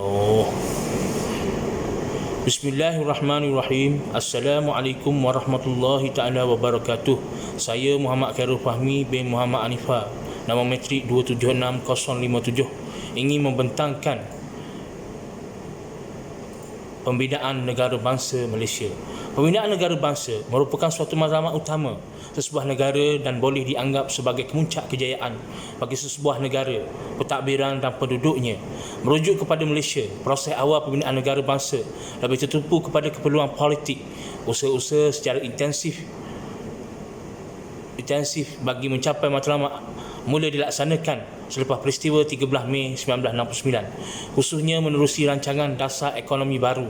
Oh. Bismillahirrahmanirrahim. Assalamualaikum warahmatullahi taala wabarakatuh. Saya Muhammad Khairul Fahmi bin Muhammad Anifah, nama metrik 276057, ingin membentangkan pembinaan negara bangsa Malaysia. Pembinaan negara bangsa merupakan suatu matlamat utama sesebuah negara dan boleh dianggap sebagai kemuncak kejayaan bagi sesebuah negara, pentadbiran dan penduduknya. Merujuk kepada Malaysia, proses awal pembinaan negara bangsa lebih tertumpu kepada keperluan politik. Usaha-usaha secara intensif bagi mencapai matlamat mula dilaksanakan selepas peristiwa 13 Mei 1969, khususnya menerusi rancangan dasar ekonomi baru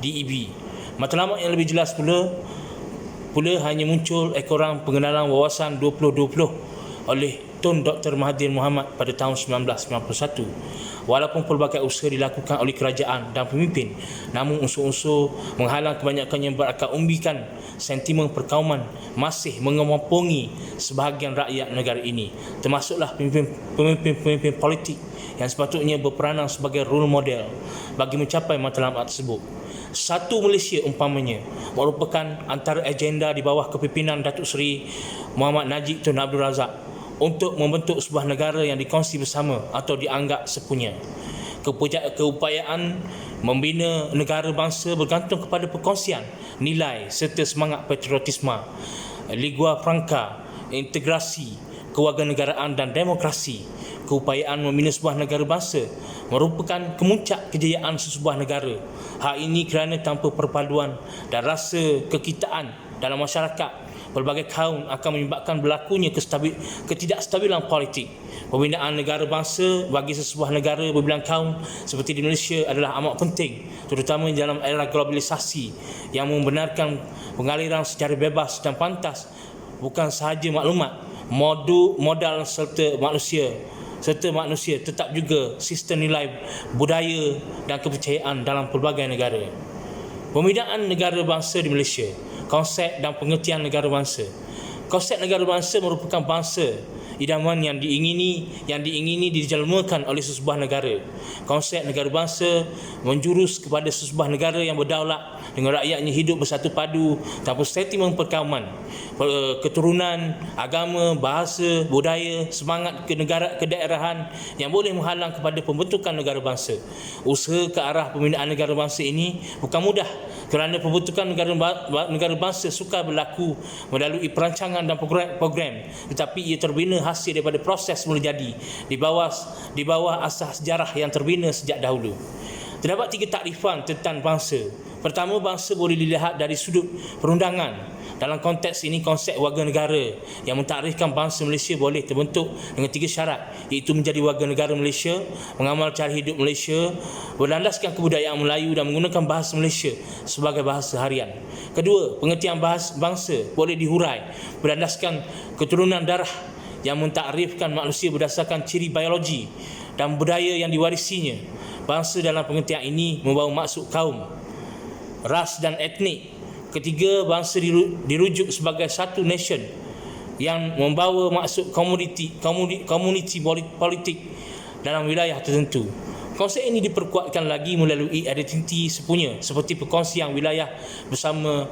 DEB. Matlamat yang lebih jelas pula hanya muncul ekoran pengenalan wawasan 2020 oleh Tun Dr. Mahathir Mohamad pada tahun 1991. Walaupun pelbagai usaha dilakukan oleh kerajaan dan pemimpin, namun unsur-unsur menghalang kebanyakan yang berakar umbikan sentimen perkauman masih mengemampungi sebahagian rakyat negara ini, termasuklah pemimpin politik yang sepatutnya berperanan sebagai role model bagi mencapai matlamat tersebut. Satu Malaysia umpamanya merupakan antara agenda di bawah kepimpinan Datuk Seri Muhammad Najib Tun Abdul Razak untuk membentuk sebuah negara yang dikongsi bersama atau dianggap sepunya. Keupayaan membina negara bangsa bergantung kepada perkongsian nilai serta semangat patriotisme, lingua franca, integrasi, kewarganegaraan dan demokrasi. Keupayaan membina sebuah negara bangsa merupakan kemuncak kejayaan sesebuah negara. Hal ini kerana tanpa perpaduan dan rasa kekitaan dalam masyarakat, pelbagai kaum akan menyebabkan berlakunya ketidakstabilan politik. Pembinaan negara bangsa bagi sesebuah negara berbilang kaum seperti di Malaysia adalah amat penting, terutama dalam era globalisasi yang membenarkan pengaliran secara bebas dan pantas bukan sahaja maklumat, modal serta manusia, tetap juga sistem nilai, budaya dan kepercayaan dalam pelbagai negara. Pembinaan negara bangsa di Malaysia, konsep dan pengertian negara bangsa. Konsep negara bangsa merupakan bangsa idaman yang diingini dijelmakan oleh sesebuah negara. Konsep negara bangsa menjurus kepada sesebuah negara yang berdaulat dengan rakyatnya hidup bersatu padu tanpa sentimen perkauman, keturunan, agama, bahasa, budaya, semangat kedaerahan yang boleh menghalang kepada pembentukan negara bangsa. Usaha ke arah pembinaan negara bangsa ini bukan mudah kerana pembentukan negara bangsa sukar berlaku melalui perancangan dan program, tetapi ia terbina hasil daripada proses mula jadi di bawah asas sejarah yang terbina sejak dahulu. Terdapat 3 takrifan tentang bangsa. Pertama, bangsa boleh dilihat dari sudut perundangan. Dalam konteks ini, konsep warga negara yang mentakrifkan bangsa Malaysia boleh terbentuk dengan 3 syarat, iaitu menjadi warga negara Malaysia, mengamal cara hidup Malaysia, berlandaskan kebudayaan Melayu dan menggunakan bahasa Malaysia sebagai bahasa harian. Kedua, pengertian bangsa boleh dihurai berlandaskan keturunan darah yang mentakrifkan manusia berdasarkan ciri biologi dan budaya yang diwarisinya. Bangsa dalam pengertian ini membawa maksud kaum, ras dan etnik. Ketiga, bangsa dirujuk sebagai satu nation yang membawa maksud komuniti politik dalam wilayah tertentu. Konsep ini diperkuatkan lagi melalui identiti sepunya seperti perkongsian wilayah bersama,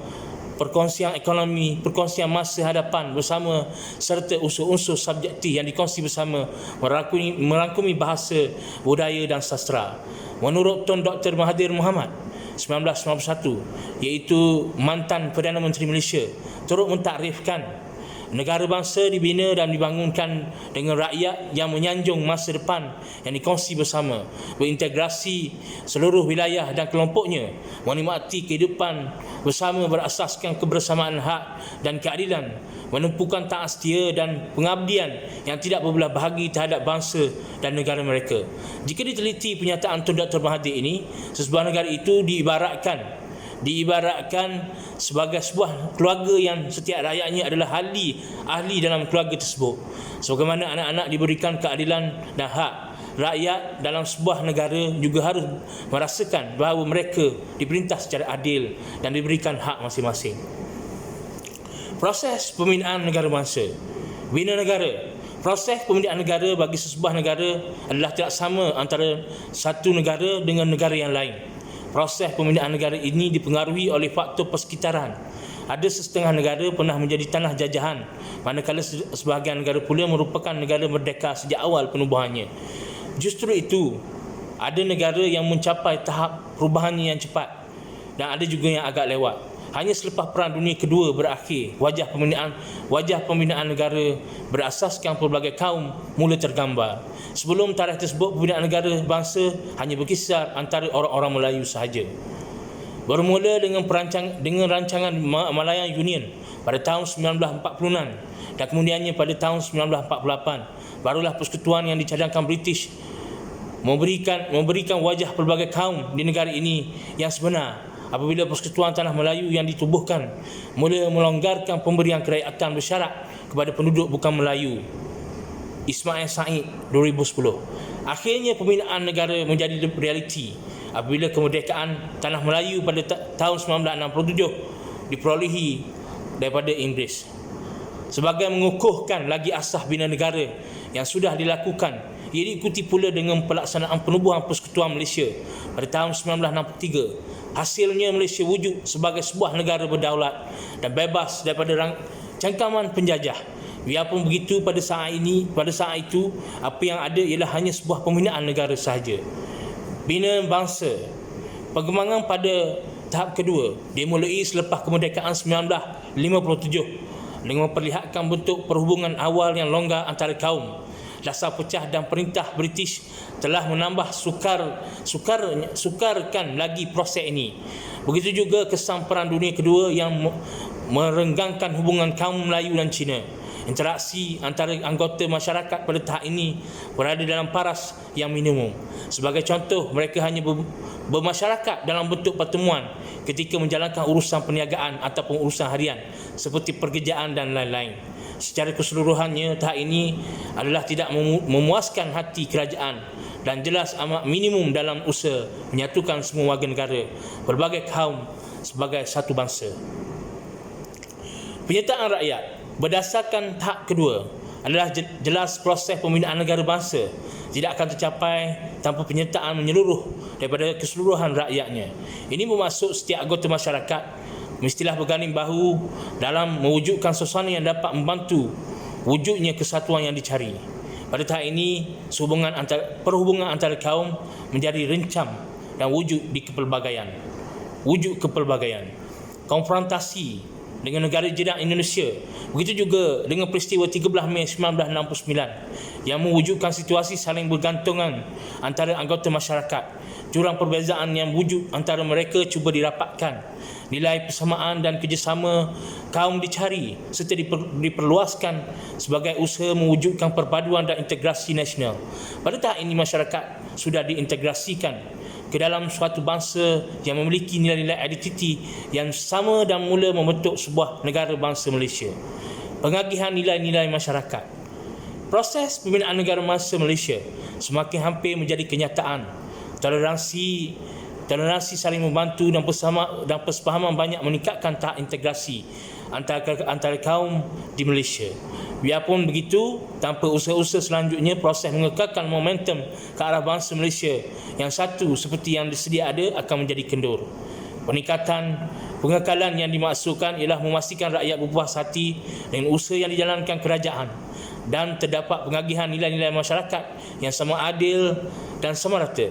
perkongsian ekonomi, perkongsian masa hadapan bersama serta unsur-unsur subjektif yang dikongsi bersama merangkumi bahasa, budaya dan sastra. Menurut Tun Dr. Mahathir Mohamad 1991, iaitu mantan Perdana Menteri Malaysia, turut mentakrifkan negara bangsa dibina dan dibangunkan dengan rakyat yang menyanjung masa depan yang dikongsi bersama, berintegrasi seluruh wilayah dan kelompoknya, menikmati kehidupan bersama berasaskan kebersamaan hak dan keadilan, menumpukan taat setia dan pengabdian yang tidak berbelah bahagi terhadap bangsa dan negara mereka. Jika diteliti pernyataan Tun Dr. Mahathir ini, sesebuah negara itu diibaratkan sebagai sebuah keluarga yang setiap rakyatnya adalah ahli dalam keluarga tersebut. Sebagaimana anak-anak diberikan keadilan dan hak, rakyat dalam sebuah negara juga harus merasakan bahawa mereka diperintah secara adil dan diberikan hak masing-masing. Proses pembinaan negara bangsa. Bina negara. Proses pembinaan negara bagi sesebuah negara adalah tidak sama antara satu negara dengan negara yang lain. Proses pembinaan negara ini dipengaruhi oleh faktor persekitaran. Ada setengah negara pernah menjadi tanah jajahan, manakala sebahagian negara pula merupakan negara merdeka sejak awal penubuhannya. Justru itu, ada negara yang mencapai tahap perubahannya yang cepat dan ada juga yang agak lewat. Hanya selepas Perang Dunia Kedua berakhir, wajah pembinaan negara berasaskan pelbagai kaum mula tergambar. Sebelum tarikh tersebut, pembinaan negara bangsa hanya berkisar antara orang-orang Melayu sahaja. Bermula dengan rancangan Malayan Union pada tahun 1940-an dan kemudiannya pada tahun 1948, barulah persekutuan yang dicadangkan British memberikan wajah pelbagai kaum di negara ini yang sebenar. Apabila Persekutuan Tanah Melayu yang ditubuhkan mula melonggarkan pemberian kerakyatan bersyarat kepada penduduk bukan Melayu. Ismail Said 2010. Akhirnya pembinaan negara menjadi realiti apabila kemerdekaan Tanah Melayu pada tahun 1967 diperolehi daripada Inggeris. Sebagai mengukuhkan lagi asas bina negara yang sudah dilakukan, ia diikuti pula dengan pelaksanaan penubuhan Persekutuan Malaysia pada tahun 1963. Hasilnya, Malaysia wujud sebagai sebuah negara berdaulat dan bebas daripada cangkaman penjajah. Biarpun begitu, pada saat itu apa yang ada ialah hanya sebuah pembinaan negara sahaja. Bina bangsa, perkembangan pada tahap kedua dimulai selepas kemerdekaan 1957 dengan memperlihatkan bentuk perhubungan awal yang longgar antara kaum. Dasar pecah dan perintah British telah menambah sukarkan lagi proses ini. Begitu juga kesan Perang Dunia Kedua yang merenggangkan hubungan kaum Melayu dan Cina. Interaksi antara anggota masyarakat pada tahap ini berada dalam paras yang minimum. Sebagai contoh, mereka hanya bermasyarakat dalam bentuk pertemuan ketika menjalankan urusan perniagaan ataupun urusan harian seperti pekerjaan dan lain-lain. Secara keseluruhannya, tahap ini adalah tidak memuaskan hati kerajaan dan jelas amat minimum dalam usaha menyatukan semua warga negara berbagai kaum sebagai satu bangsa. Penyertaan rakyat berdasarkan tahap kedua adalah jelas proses pembinaan negara bangsa tidak akan tercapai tanpa penyertaan menyeluruh daripada keseluruhan rakyatnya. Ini bermaksud setiap anggota masyarakat mestilah berganding bahu dalam mewujudkan suasana yang dapat membantu wujudnya kesatuan yang dicari. Pada tahap ini, perhubungan antara kaum menjadi rencam dan wujud kepelbagaian. Konfrontasi dengan negara jiran Indonesia, begitu juga dengan peristiwa 13 Mei 1969 yang mewujudkan situasi saling bergantungan antara anggota masyarakat. Jurang perbezaan yang wujud antara mereka cuba dirapatkan. Nilai persamaan dan kerjasama kaum dicari serta diperluaskan sebagai usaha mewujudkan perpaduan dan integrasi nasional. Pada tahap ini, masyarakat sudah diintegrasikan ke dalam suatu bangsa yang memiliki nilai-nilai identiti yang sama dan mula membentuk sebuah negara bangsa Malaysia. Pengagihan nilai-nilai masyarakat. Proses pembinaan negara bangsa Malaysia semakin hampir menjadi kenyataan. Toleransi saling membantu dan persefahaman banyak meningkatkan tahap integrasi antara kaum di Malaysia. Biarpun begitu, tanpa usaha-usaha selanjutnya, proses mengekalkan momentum ke arah bangsa Malaysia yang satu seperti yang sedia ada akan menjadi kendur. Pengekalan yang dimaksudkan ialah memastikan rakyat berpuas hati dengan usaha yang dijalankan kerajaan dan terdapat pengagihan nilai-nilai masyarakat yang sama adil dan sama rata.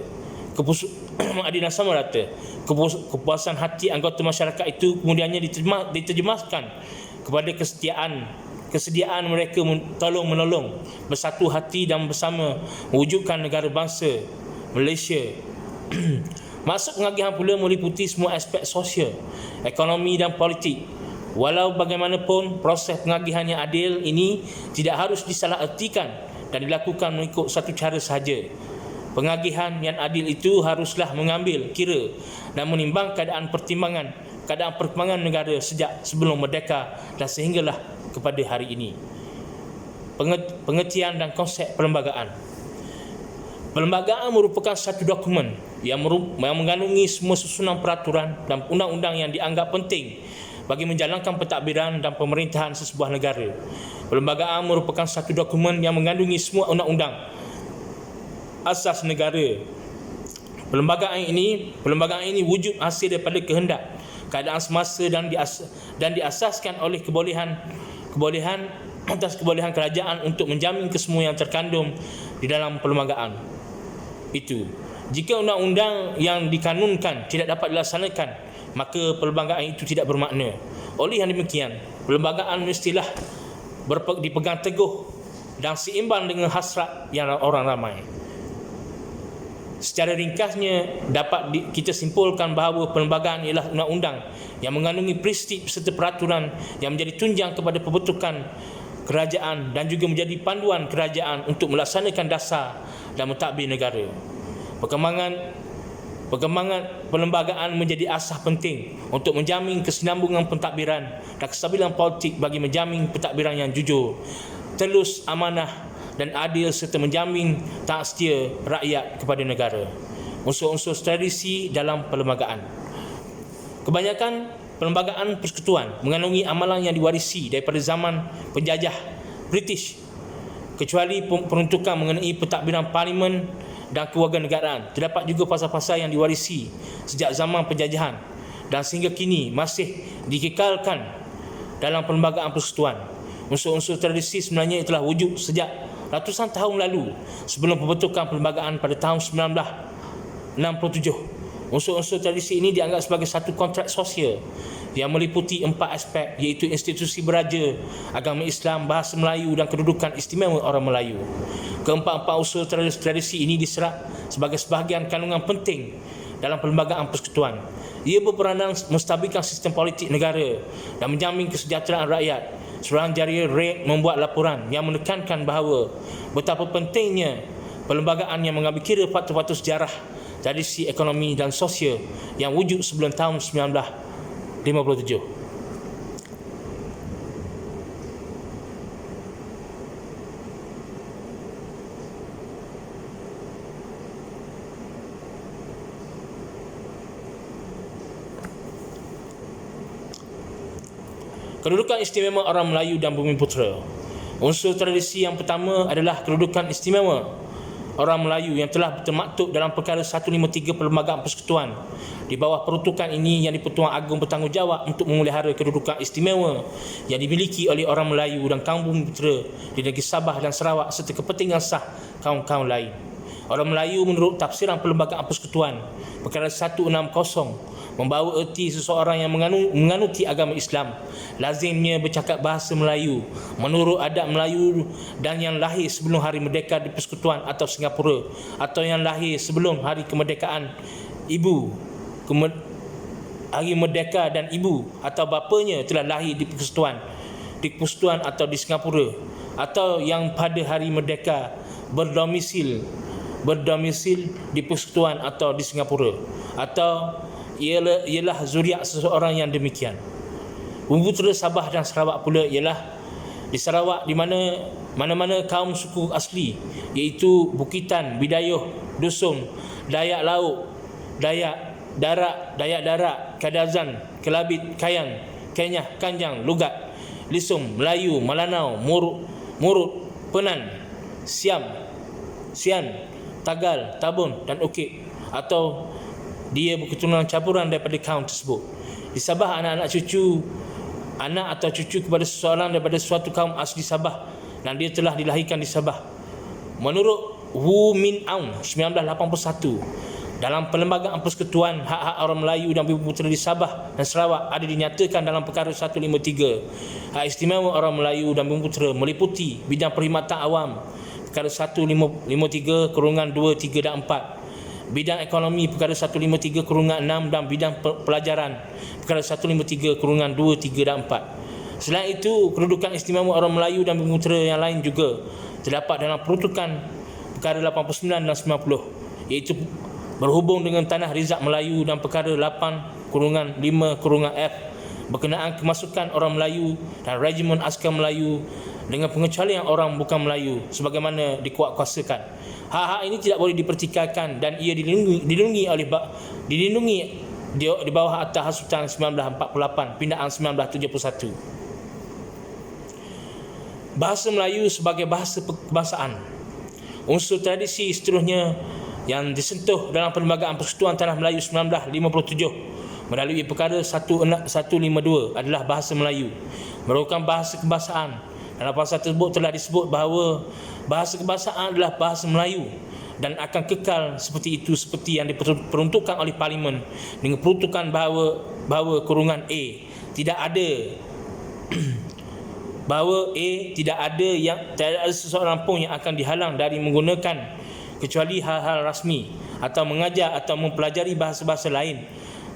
Kepuasan hati anggota masyarakat itu kemudiannya diterjemahkan kepada kesediaan mereka tolong menolong, bersatu hati dan bersama mewujudkan negara bangsa Malaysia. Maksud pengagihan pula meliputi semua aspek sosial, ekonomi dan politik. Walau bagaimanapun, proses pengagihan yang adil ini tidak harus disalahertikan dan dilakukan mengikut satu cara sahaja. Pengagihan yang adil itu haruslah mengambil kira dan menimbang keadaan perkembangan negara sejak sebelum merdeka dan sehinggalah kepada hari ini. Pengertian dan konsep perlembagaan. Perlembagaan merupakan satu dokumen yang mengandungi semua susunan peraturan dan undang-undang yang dianggap penting bagi menjalankan pentadbiran dan pemerintahan sesebuah negara. Perlembagaan merupakan satu dokumen yang mengandungi semua undang-undang asas negara. Perlembagaan ini wujud hasil daripada kehendak, keadaan semasa dan diasaskan oleh kebolehan kerajaan untuk menjamin kesemua yang terkandung di dalam perlembagaan itu. Jika undang-undang yang dikanunkan tidak dapat dilaksanakan, maka perlembagaan itu tidak bermakna. Oleh yang demikian, perlembagaan mestilah dipegang teguh dan seimbang dengan hasrat yang orang ramai. Secara ringkasnya, dapat kita simpulkan bahawa perlembagaan ialah undang-undang yang mengandungi prinsip serta peraturan yang menjadi tunjang kepada pembentukan kerajaan dan juga menjadi panduan kerajaan untuk melaksanakan dasar dan mentadbir negara. Perkembangan perlembagaan menjadi asas penting untuk menjamin kesinambungan pentadbiran dan kestabilan politik bagi menjamin pentadbiran yang jujur, telus, amanah dan adil serta menjamin taat setia rakyat kepada negara. Unsur-unsur tradisi dalam perlembagaan. Kebanyakan perlembagaan persekutuan mengandungi amalan yang diwarisi daripada zaman penjajah British, kecuali peruntukan mengenai pentadbiran parlimen dan kewarganegaraan. Terdapat juga pasal-pasal yang diwarisi sejak zaman penjajahan dan sehingga kini masih dikekalkan dalam perlembagaan persekutuan. Unsur-unsur tradisi sebenarnya telah wujud sejak ratusan tahun lalu sebelum pembentukan perlembagaan pada tahun 1967. Unsur-unsur tradisi ini dianggap sebagai satu kontrak sosial yang meliputi 4 aspek, iaitu institusi beraja, agama Islam, bahasa Melayu dan kedudukan istimewa orang Melayu. Keempat-empat unsur tradisi ini diserap sebagai sebahagian kandungan penting dalam perlembagaan persekutuan. Ia berperanan menstabilkan sistem politik negara dan menjamin kesejahteraan rakyat. Seorang Jarir Reid membuat laporan yang menekankan bahawa betapa pentingnya perlembagaan yang mengambil kira faktor-faktor sejarah, tradisi, ekonomi dan sosial yang wujud sebelum tahun 1957. Kedudukan istimewa orang Melayu dan Bumiputera. Unsur tradisi yang pertama adalah kedudukan istimewa orang Melayu yang telah termaktub dalam perkara 153 Perlembagaan Persekutuan. Di bawah peruntukan ini, Yang di-Pertuan Agong bertanggungjawab untuk memelihara kedudukan istimewa yang dimiliki oleh orang Melayu dan kaum Bumiputera di negeri Sabah dan Sarawak serta kepentingan sah kaum-kaum lain. Orang Melayu menurut tafsiran Perlembagaan Persekutuan perkara 160 membawa erti seseorang yang menganuti agama Islam lazimnya bercakap bahasa Melayu menurut adat Melayu dan yang lahir sebelum hari merdeka di Persekutuan atau Singapura, atau yang lahir sebelum hari kemerdekaan hari merdeka dan ibu atau bapanya telah lahir di Persekutuan atau di Singapura, atau yang pada hari merdeka berdomisil di Persekutuan atau di Singapura, atau ialah zuriat seseorang yang demikian. Bumiputera Sabah dan Sarawak pula ialah di Sarawak di mana-mana kaum suku asli, iaitu Bukitan, Bidayuh, Dusun, Dayak Laut, Dayak Darak, Kadazan, Kelabit, Kayang, Kenyah, Kanjang, Lugat, Lisum, Melayu, Malanau, Murut, Penan, Sian, Tagal, Tabun dan Ukip, atau dia berketurunan campuran daripada kaum tersebut. Di Sabah, anak atau cucu kepada seseorang daripada suatu kaum asli Sabah dan dia telah dilahirkan di Sabah. Menurut Wu Min Aung 1981, dalam Perlembagaan Persekutuan, hak-hak orang Melayu dan Bumiputera di Sabah dan Sarawak ada dinyatakan dalam perkara 153. Hak istimewa orang Melayu dan Bumiputera meliputi bidang perkhidmatan awam perkara 153 kurungan 2, 3 dan 4, bidang ekonomi perkara 153 kurungan 6 dan bidang pelajaran perkara 153 kurungan 2, 3 dan 4. Selain itu, kedudukan istimewa orang Melayu dan Bumiputera yang lain juga terdapat dalam peruntukan perkara 89 dan 90, iaitu berhubung dengan tanah rizak Melayu dan perkara 8 kurungan 5 kurungan F berkenaan kemasukan orang Melayu dan regimen askar Melayu dengan pengecualian orang bukan Melayu sebagaimana dikuatkuasakan. Hak-hak ini tidak boleh dipertikaikan dan ia dilindungi di bawah Akta Hasutan 1948, pindaan 1971. Bahasa Melayu sebagai bahasa kebangsaan. Unsur tradisi seterusnya yang disentuh dalam Perlembagaan Persekutuan Tanah Melayu 1957 melalui perkara 152 adalah bahasa Melayu, merupakan bahasa kebangsaan. Dalam pasal tersebut telah disebut bahawa bahasa kebangsaan adalah bahasa Melayu dan akan kekal seperti itu, seperti yang diperuntukkan oleh Parlimen dengan peruntukan bahawa kurungan A tidak ada bahawa A tidak ada seseorang pun yang akan dihalang dari menggunakan kecuali hal-hal rasmi atau mengajar atau mempelajari bahasa-bahasa lain,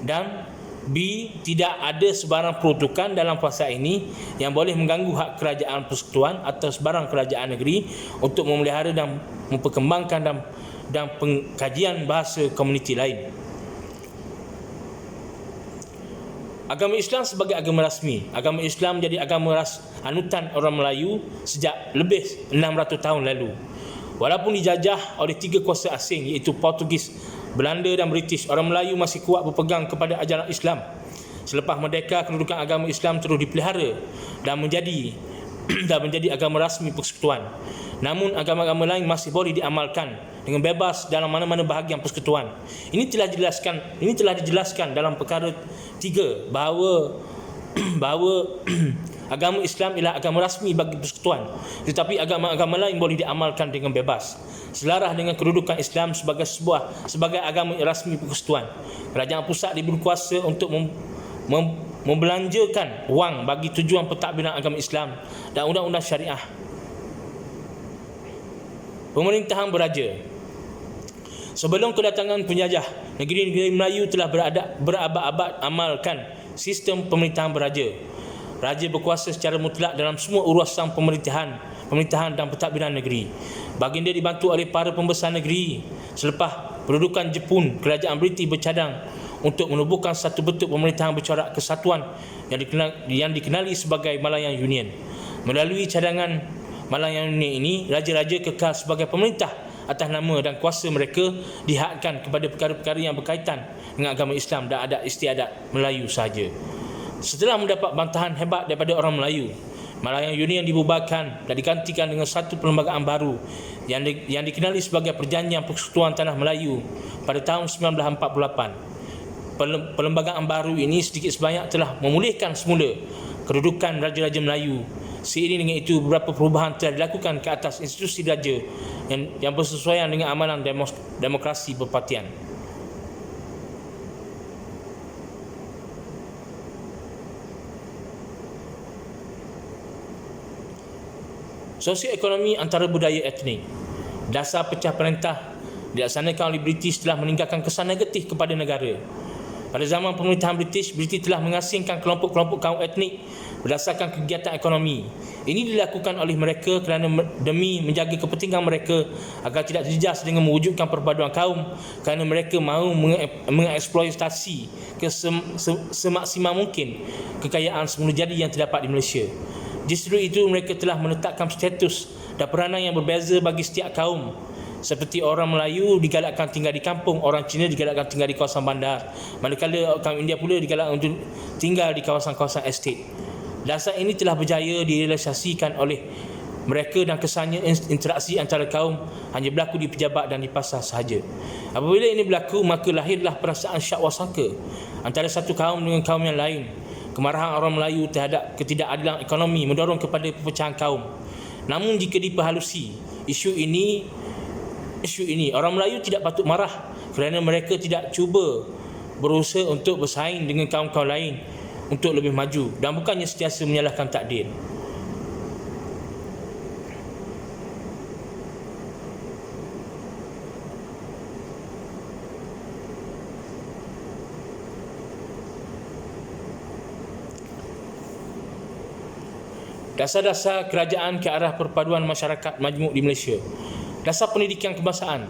dan B, tidak ada sebarang peruntukan dalam pasal ini yang boleh mengganggu hak kerajaan persekutuan atau sebarang kerajaan negeri untuk memelihara dan memperkembangkan dan pengkajian bahasa komuniti lain. Agama Islam sebagai agama rasmi. Agama Islam menjadi agama anutan orang Melayu sejak lebih 600 tahun lalu. Walaupun dijajah oleh 3 kuasa asing iaitu Portugis, Belanda dan British, orang Melayu masih kuat berpegang kepada ajaran Islam. Selepas merdeka, kedudukan agama Islam terus dipelihara dan menjadi agama rasmi persekutuan. Namun agama-agama lain masih boleh diamalkan dengan bebas dalam mana-mana bahagian persekutuan. Ini telah dijelaskan dalam perkara 3 bahawa agama Islam ialah agama rasmi bagi persekutuan, tetapi agama-agama lain boleh diamalkan dengan bebas. Selarah dengan kedudukan Islam sebagai agama rasmi persekutuan, kerajaan pusat diberi kuasa untuk membelanjakan wang bagi tujuan pentadbiran agama Islam dan undang-undang syariah. Pemerintahan beraja. Sebelum kedatangan penjajah, negeri-negeri Melayu telah berabad-abad amalkan sistem pemerintahan beraja. Raja berkuasa secara mutlak dalam semua urusan pemerintahan dan pentadbiran negeri. Baginda dibantu oleh para pembesar negeri. Selepas pendudukan Jepun, kerajaan British bercadang untuk menubuhkan satu bentuk pemerintahan bercorak kesatuan yang dikenali sebagai Malayan Union. Melalui cadangan Malayan Union ini, raja-raja kekal sebagai pemerintah atas nama dan kuasa mereka dihadkan kepada perkara-perkara yang berkaitan dengan agama Islam dan adat istiadat Melayu sahaja. Setelah mendapat bantahan hebat daripada orang Melayu, Malayan Union dibubarkan dan digantikan dengan satu perlembagaan baru yang dikenali sebagai Perjanjian Persekutuan Tanah Melayu pada tahun 1948. Perlembagaan baru ini sedikit sebanyak telah memulihkan semula kedudukan raja-raja Melayu. Seiring dengan itu, beberapa perubahan telah dilakukan ke atas institusi raja yang bersesuaian dengan amalan demokrasi berpartian. Sosioekonomi antara budaya etnik. Dasar pecah perintah dilaksanakan oleh British telah meninggalkan kesan negatif kepada negara. Pada zaman pemerintahan British telah mengasingkan kelompok-kelompok kaum etnik berdasarkan kegiatan ekonomi. Ini dilakukan oleh mereka kerana demi menjaga kepentingan mereka agar tidak terjejas dengan mewujudkan perpaduan kaum, kerana mereka mahu mengeksploitasi semaksimal mungkin kekayaan semula jadi yang terdapat di Malaysia. Justru itu mereka telah menetapkan status dan peranan yang berbeza bagi setiap kaum. Seperti orang Melayu digalakkan tinggal di kampung, orang Cina digalakkan tinggal di kawasan bandar, manakala kaum India pula digalakkan untuk tinggal di kawasan-kawasan estate. Dasar ini telah berjaya direalisasikan oleh mereka dan kesannya interaksi antara kaum hanya berlaku di pejabat dan di pasar sahaja. Apabila ini berlaku, maka lahirlah perasaan syak wasangka antara satu kaum dengan kaum yang lain. Kemarahan orang Melayu terhadap ketidakadilan ekonomi mendorong kepada perpecahan kaum. Namun jika diperhalusi isu ini, orang Melayu tidak patut marah kerana mereka tidak cuba berusaha untuk bersaing dengan kaum-kaum lain untuk lebih maju dan bukannya sentiasa menyalahkan takdir. Dasar-dasar kerajaan ke arah perpaduan masyarakat majmuk di Malaysia. Dasar pendidikan kebangsaan.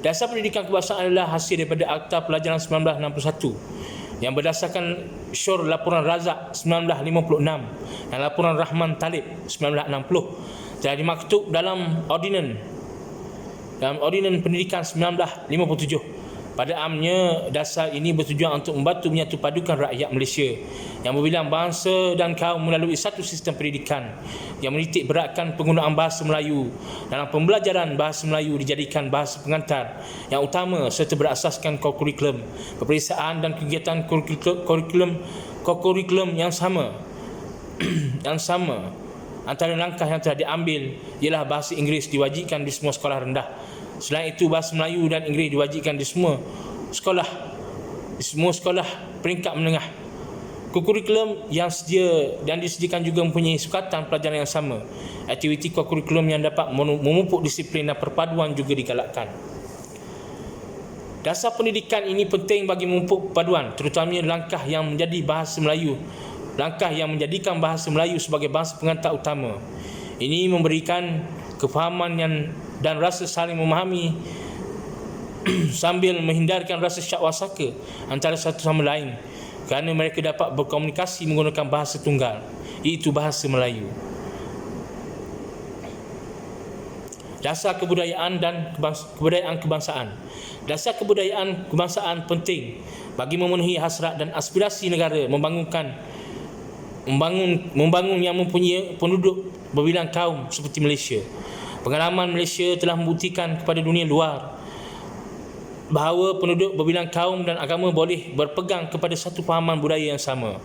Dasar pendidikan kebangsaan adalah hasil daripada Akta Pelajaran 1961 yang berdasarkan syur Laporan Razak 1956 dan Laporan Rahman Talib 1960 telah dimaktub dalam Ordinan Pendidikan 1957 Pada amnya, dasar ini bertujuan untuk membantu menyatu padukan rakyat Malaysia yang berbilang bangsa dan kaum melalui satu sistem pendidikan yang menitik beratkan penggunaan bahasa Melayu dalam pembelajaran bahasa Melayu dijadikan bahasa pengantar yang utama serta berasaskan kurikulum, peperiksaan dan kegiatan kurikulum yang sama. Antara langkah yang telah diambil ialah bahasa Inggeris diwajibkan di semua sekolah rendah. Selain itu, bahasa Melayu dan Inggeris diwajibkan di semua sekolah peringkat menengah. Kurikulum yang sedia dan disediakan juga mempunyai sukatan pelajaran yang sama. Aktiviti kurikulum yang dapat memupuk disiplin dan perpaduan juga digalakkan. Dasar pendidikan ini penting bagi memupuk perpaduan, terutamanya langkah yang menjadikan bahasa Melayu sebagai bahasa pengantar utama. Ini memberikan kefahaman dan rasa saling memahami sambil menghindarkan rasa syak wasaka antara satu sama lain, kerana mereka dapat berkomunikasi menggunakan bahasa tunggal, iaitu bahasa Melayu. Dasar kebudayaan dan kebudayaan kebangsaan. Dasar kebudayaan kebangsaan penting bagi memenuhi hasrat dan aspirasi negara membangun yang mempunyai penduduk berbilang kaum seperti Malaysia. Pengalaman Malaysia telah membuktikan kepada dunia luar bahawa penduduk berbilang kaum dan agama boleh berpegang kepada satu fahaman budaya yang sama.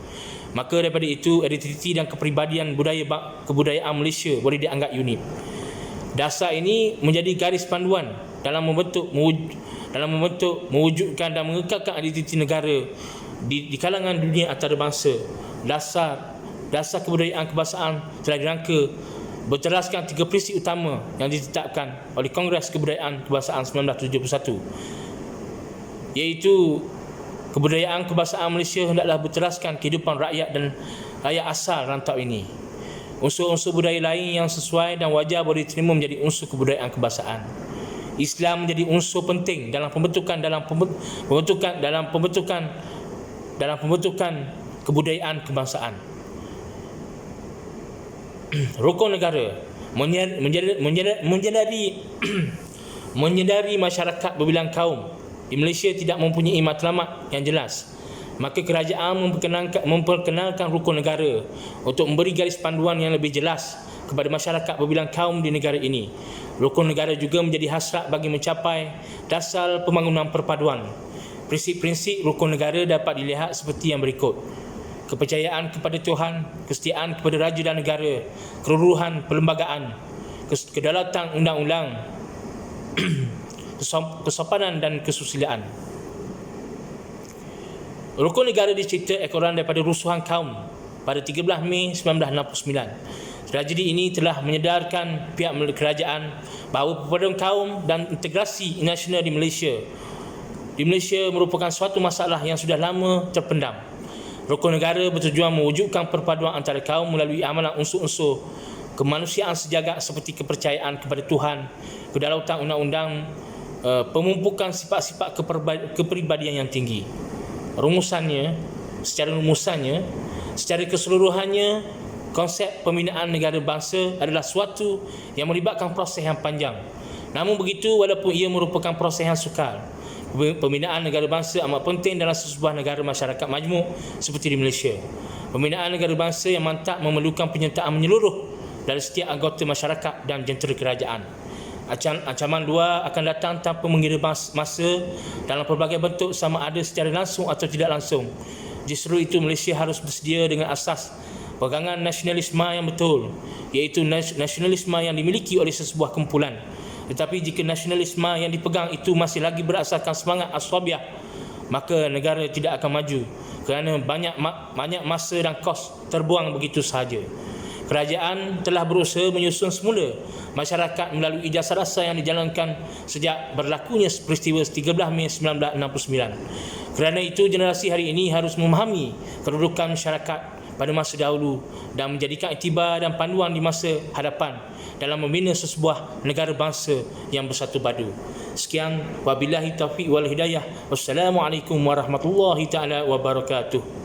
Maka daripada itu, identiti dan kepribadian kebudayaan Malaysia boleh dianggap unik. Dasar ini menjadi garis panduan dalam membentuk, mewujudkan dan mengekalkan identiti negara di kalangan dunia antarabangsa. Dasar kebudayaan kebangsaan telah dirangka berteraskan 3 prinsip utama yang ditetapkan oleh Kongres Kebudayaan Kebangsaan 1971, iaitu kebudayaan kebangsaan Malaysia hendaklah berteraskan kehidupan rakyat dan rakyat asal rantau ini. Unsur-unsur budaya lain yang sesuai dan wajar boleh diterima menjadi unsur kebudayaan kebangsaan. Islam menjadi unsur penting dalam pembentukan kebudayaan kebangsaan. Rukun negara menyedari masyarakat berbilang kaum di Malaysia tidak mempunyai matlamat yang jelas. Maka kerajaan memperkenalkan rukun negara untuk memberi garis panduan yang lebih jelas kepada masyarakat berbilang kaum di negara ini. Rukun negara juga menjadi hasrat bagi mencapai dasar pembangunan perpaduan. Prinsip-prinsip rukun negara dapat dilihat seperti yang berikut: kepercayaan kepada Tuhan, kesetiaan kepada raja dan negara, keluruhan perlembagaan, kedaulatan undang-undang, kesopanan dan kesusilaan. Rukun negara dicipta ekoran daripada rusuhan kaum pada 13 Mei 1969. Tragedi ini telah menyedarkan pihak kerajaan bahawa perpaduan kaum dan integrasi nasional di Malaysia merupakan suatu masalah yang sudah lama terpendam. Rukun negara bertujuan mewujudkan perpaduan antara kaum melalui amalan unsur-unsur kemanusiaan sejagat seperti kepercayaan kepada Tuhan, kedaulatan undang-undang, pemumpukan sifat-sifat kepribadian yang tinggi. Secara keseluruhannya, konsep pembinaan negara bangsa adalah suatu yang melibatkan proses yang panjang. Namun begitu, walaupun ia merupakan proses yang sukar, pembinaan negara bangsa amat penting dalam sebuah negara masyarakat majmuk seperti di Malaysia. Pembinaan negara bangsa yang mantap memerlukan penyertaan menyeluruh dari setiap anggota masyarakat dan jentera kerajaan. Ancaman luar akan datang tanpa mengira masa dalam pelbagai bentuk sama ada secara langsung atau tidak langsung. Justru itu, Malaysia harus bersedia dengan asas pegangan nasionalisme yang betul, iaitu nasionalisme yang dimiliki oleh sesebuah kumpulan. Tetapi jika nasionalisme yang dipegang itu masih lagi berasaskan semangat aswabiah, maka negara tidak akan maju kerana banyak masa dan kos terbuang begitu sahaja. Kerajaan telah berusaha menyusun semula masyarakat melalui jasa rasa yang dijalankan sejak berlakunya peristiwa 13 Mei 1969. Kerana itu, generasi hari ini harus memahami kedudukan masyarakat pada masa dahulu dan menjadikan iktibar dan panduan di masa hadapan dalam membina sesebuah negara bangsa yang bersatu padu. Sekian, wabillahi taufiq wal hidayah. Wassalamualaikum warahmatullahi taala wabarakatuh.